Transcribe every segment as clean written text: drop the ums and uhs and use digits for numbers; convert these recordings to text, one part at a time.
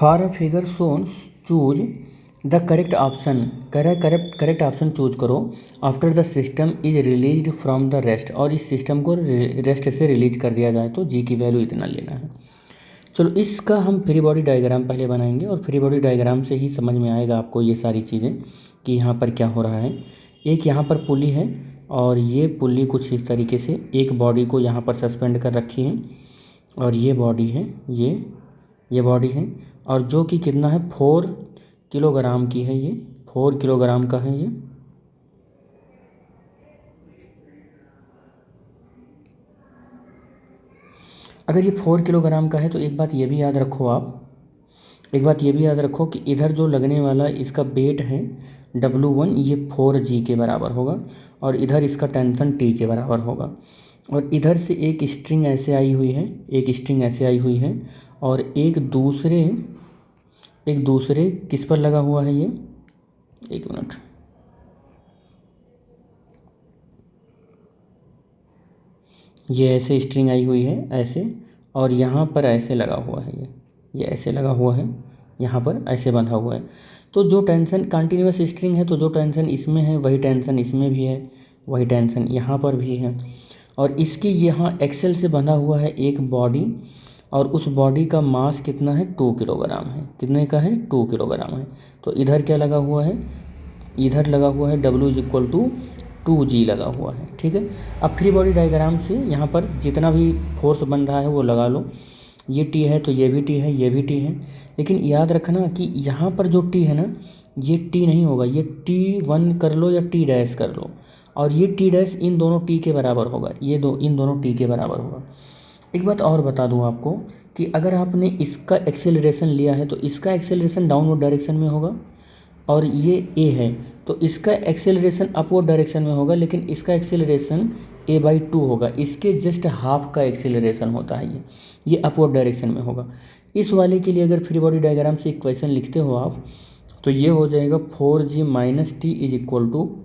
For a figure shown choose the correct option. कह रहा है करेक्ट ऑप्शन चूज करो after the system is release from the rest, और इस system को रेस्ट से रिलीज कर दिया जाए तो जी की वैल्यू इतना लेना है। चलो इसका हम फ्री बॉडी डायग्राम पहले बनाएंगे और फ्री बॉडी डायग्राम से ही समझ में आएगा आपको ये सारी चीज़ें कि यहाँ पर क्या हो रहा है। एक यहाँ पर पुली है और ये पुली कुछ इस तरीके से एक बॉडी को यहाँ पर सस्पेंड कर रखी है और ये बॉडी है, ये बॉडी है और जो कि कितना है 4 किलोग्राम की है, ये 4 किलोग्राम का है ये। अगर ये 4 किलोग्राम का है तो एक बात ये भी याद रखो कि इधर जो लगने वाला इसका वेट है W1 ये 4G के बराबर होगा और इधर इसका टेंशन T के बराबर होगा। और इधर से एक स्ट्रिंग ऐसे आई हुई है और एक दूसरे किस पर लगा हुआ है ये, एक मिनट, ये ऐसे स्ट्रिंग आई हुई है ऐसे और यहाँ पर ऐसे लगा हुआ है, ये ऐसे लगा हुआ है, यहाँ पर ऐसे बंधा हुआ है। तो जो टेंशन कंटिन्यूअस स्ट्रिंग है तो जो टेंशन इसमें है वही टेंशन इसमें भी है, वही टेंशन यहाँ पर भी है। और इसके यहाँ एक्सेल से बंधा हुआ है एक बॉडी और उस बॉडी का मास कितना है 2 किलोग्राम है। कितने का है 2 किलोग्राम है। तो इधर क्या लगा हुआ है, इधर लगा हुआ है W = 2G लगा हुआ है। ठीक है, अब फ्री बॉडी डायग्राम से यहाँ पर जितना भी फोर्स बन रहा है वो लगा लो। ये T है तो ये भी T है, ये भी T है, लेकिन याद रखना कि यहाँ पर जो T है ना ये T नहीं होगा, ये T1 कर लो या T डैश कर लो और ये T डैश इन दोनों T के बराबर होगा, इन दोनों T के बराबर होगा। एक बात और बता दूं आपको कि अगर आपने इसका एक्सेलरेशन लिया है तो इसका एक्सेलरेशन डाउनवर्ड डायरेक्शन में होगा और ये A है तो इसका एक्सेलरेशन अपवर्ड डायरेक्शन में होगा, लेकिन इसका एक्सेलरेशन A/2 होगा। इसके जस्ट हाफ का एक्सेलरेशन होता है ये अपवर्ड डायरेक्शन में होगा। इस वाले के लिए अगर फ्री बॉडी डायग्राम से इक्वेशन लिखते हो आप तो ये हो जाएगा 4G - T =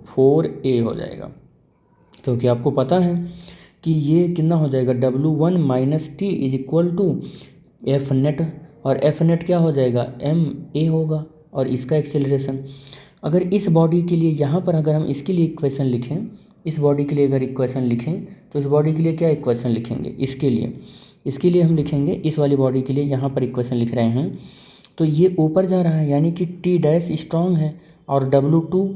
4A हो जाएगा, क्योंकि आपको पता है कि ये कितना हो जाएगा W1 - T = F नेट और F नेट क्या हो जाएगा ma होगा और इसका एक्सेलरेशन। अगर इस बॉडी के लिए यहाँ पर अगर हम इसके लिए इक्वेशन लिखें, इस बॉडी के लिए अगर इक्वेशन लिखें तो इस बॉडी के लिए क्या इक्वेशन लिखेंगे, इसके लिए हम लिखेंगे इस वाली बॉडी के लिए यहाँ पर इक्वेशन लिख रहे हैं तो ये ऊपर जा रहा है यानी कि T डैश स्ट्रॉन्ग है और W2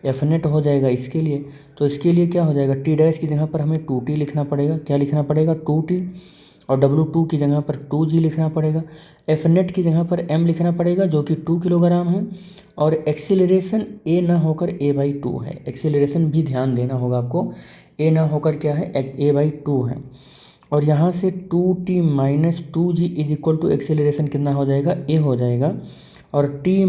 = F नेट हो जाएगा इसके लिए। तो इसके लिए क्या हो जाएगा T डैश की जगह पर हमें 2T लिखना पड़ेगा, क्या लिखना पड़ेगा 2T, और W2 की जगह पर 2G लिखना पड़ेगा। F नेट की जगह पर M लिखना पड़ेगा जो कि 2 किलोग्राम है और एक्सीलरेशन A ना होकर A/2 है। एक्सीलरेशन भी ध्यान देना होगा आपको, A ना होकर क्या है A/2 है। और यहाँ से 2T - 2G = एक्सीलरेशन कितना हो जाएगा A हो जाएगा और T -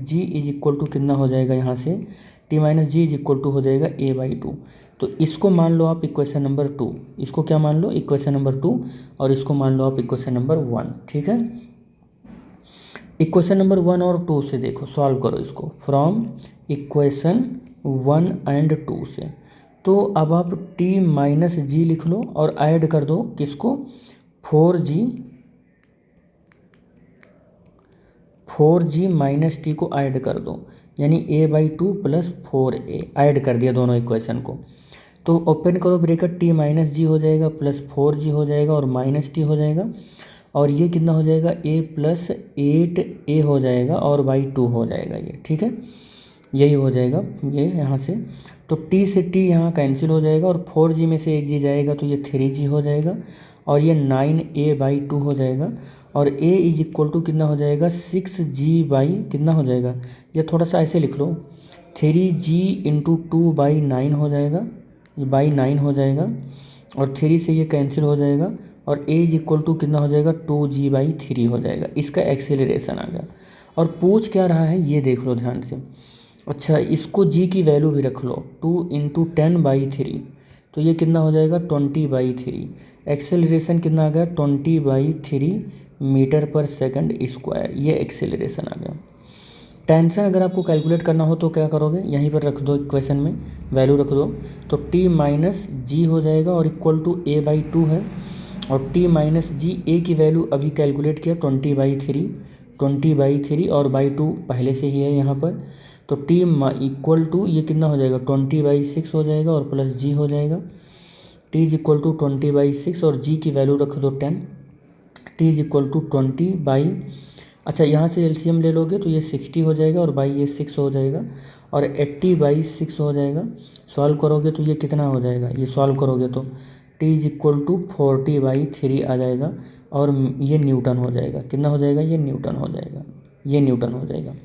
G = कितना हो जाएगा, यहाँ से T - G = हो जाएगा A/2। तो इसको मान लो आप इक्वेशन नंबर 2, इसको क्या मान लो इक्वेशन नंबर 2 और इसको मान लो आप इक्वेशन नंबर 1। ठीक है, इक्वेशन नंबर 1 और 2 से देखो, सॉल्व करो इसको फ्रॉम इक्वेशन 1 एंड 2 से। तो अब आप T - G लिख लो और ऐड कर दो किसको 4G - T को ऐड कर दो, यानी A/2 + 4A ऐड कर दिया दोनों इक्वेशन को। तो ओपन करो ब्रैकेट, T - G हो जाएगा प्लस 4G हो जाएगा और -T हो जाएगा और ये कितना हो जाएगा A + 8A हो जाएगा और /2 हो जाएगा ये। ठीक है, यही हो जाएगा ये यहाँ से। तो T से T यहाँ कैंसिल हो जाएगा और 4G में से एक G जाएगा तो ये 3G हो जाएगा और ये 9A/2 हो जाएगा और A = कितना हो जाएगा 6G/ कितना हो जाएगा, ये थोड़ा सा ऐसे लिख लो 3G × 2/9 हो जाएगा, ये /9 हो जाएगा और 3 से ये कैंसिल हो जाएगा और A = कितना हो जाएगा 2G/3 हो जाएगा। इसका एक्सेलरेशन आ गया। और पूछ क्या रहा है ये देख लो ध्यान से। अच्छा, इसको G की वैल्यू भी रख लो 2 × 10/3 तो ये कितना हो जाएगा 20/3। एक्सेलरेशन कितना आ गया 20/3 मीटर/सेकंड², ये एक्सेलरेशन आ गया। टेंशन अगर आपको कैलकुलेट करना हो तो क्या करोगे, यहीं पर रख दो इक्वेशन में वैल्यू रख दो। तो T - G हो जाएगा और = A/2 है और टी माइनस जी, ए की वैल्यू अभी कैलकुलेट किया 20/3 और बाई 2 पहले से ही है यहाँ पर। तो टी इक्वल टू ये कितना हो जाएगा 20/6 हो जाएगा और प्लस जी हो जाएगा। टी इज इक्वल टू 20/6 और जी की वैल्यू रख दो 10। टी इज इक्वल टू 20 अच्छा यहाँ से एलसीएम ले लोगे तो ये 60 हो जाएगा और बाई ये 6 हो जाएगा और 80/6 हो जाएगा। सॉल्व करोगे तो ये कितना हो जाएगा, ये सॉल्व करोगे तो टी इज इक्वल टू 40/3 आ जाएगा और ये न्यूटन हो जाएगा। कितना हो जाएगा, ये न्यूटन हो जाएगा, ये न्यूटन हो जाएगा।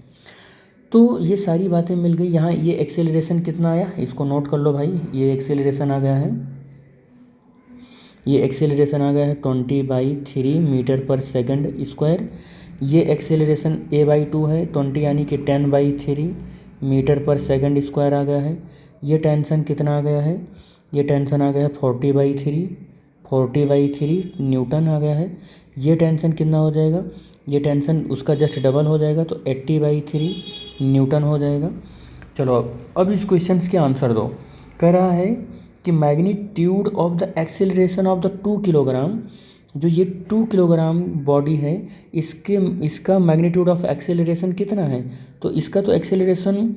तो ये सारी बातें मिल गई। यहाँ ये एक्सेलरेशन कितना आया इसको नोट कर लो भाई। ये एक्सेलरेशन आ गया है, ये एक्सेलरेशन आ गया है 20/3 मीटर पर सेकंड स्क्वायर। ये एक्सेलरेशन a/2 है 20 यानी कि 10/3 मीटर पर सेकंड स्क्वायर आ गया है। ये टेंशन कितना आ गया है, ये टेंशन आ गया है 40/3 न्यूटन आ गया है। ये टेंशन कितना हो जाएगा, ये टेंशन उसका जस्ट डबल हो जाएगा तो 80/3 न्यूटन हो जाएगा। चलो अब इस क्वेश्चन के आंसर दो। कह रहा है कि magnitude of the acceleration of the 2 kilogram, जो ये 2 किलोग्राम बॉडी है इसका मैग्नीट्यूड ऑफ एक्सेलरेशन कितना है। तो इसका तो एक्सेलरेशन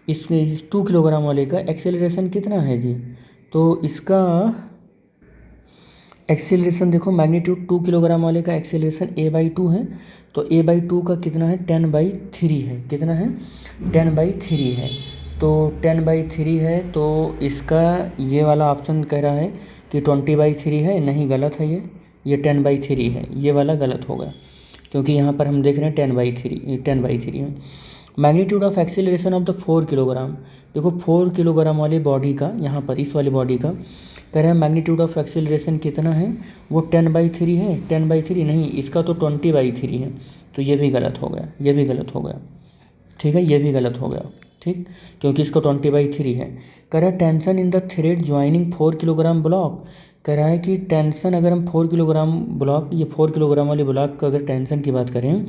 इस 2 किलोग्राम वाले का एक्सेलरेशन कितना है जी, तो इसका एक्सेलरेशन देखो मैग्नीट्यूड 2 किलोग्राम वाले का एक्सेलरेशन a/2 है तो a/2 का कितना है 10/3 है। कितना है 10/3 है। तो 10/3 है तो इसका ये वाला ऑप्शन कह रहा है कि 20/3 है, नहीं गलत है, ये 10/3 है, ये वाला गलत होगा क्योंकि यहाँ पर हम देख रहे हैं 10/3 है। Magnitude of acceleration of the 4 kilogram, देखो 4 किलोग्राम वाली बॉडी का, यहाँ पर इस वाली बॉडी का कह रहे हैं मैग्नीट्यूड ऑफ एक्सेलरेशन कितना है, वो 10/3 है। 10/3 नहीं, इसका तो 20/3 है, तो ये भी गलत हो गया, ये भी गलत हो गया, ठीक है, ये भी गलत हो गया, ठीक, क्योंकि इसका 20/3 है। कह रहा है tension in the thread joining 4 kilogram block, कह रहा है कि टेंशन अगर हम 4 किलोग्राम ब्लॉक, ये 4 किलोग्राम वाले ब्लॉक का अगर टेंशन की बात करें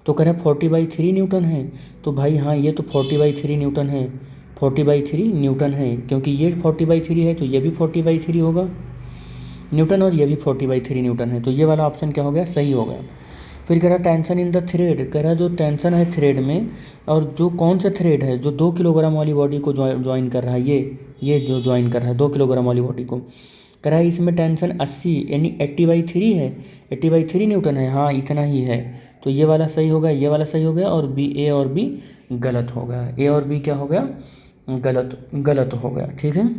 तो कह रहा है 40/3 न्यूटन है। तो भाई हाँ, ये तो 40/3 न्यूटन है, 40/3 न्यूटन है, क्योंकि ये 40/3 है तो ये भी 40/3 होगा न्यूटन और ये भी 40/3 न्यूटन है, तो ये वाला ऑप्शन क्या हो गया, सही हो गया। फिर कह रहा टेंशन इन द थ्रेड, कह रहा जो टेंशन है थ्रेड में, और जो कौन सा थ्रेड है जो 2 किलोग्राम वाली बॉडी को ज्वाइन कर रहा है, ये जो ज्वाइन कर रहा है 2 किलोग्राम वाली बॉडी को, कह रहा है इसमें टेंशन 80 यानी 80/3 है, 80/3 न्यूटन है, हाँ इतना ही है, तो ये वाला सही होगा, ये वाला सही हो गया और बी, ए और बी गलत हो गया, ए और बी क्या हो गया, गलत हो गया, ठीक है।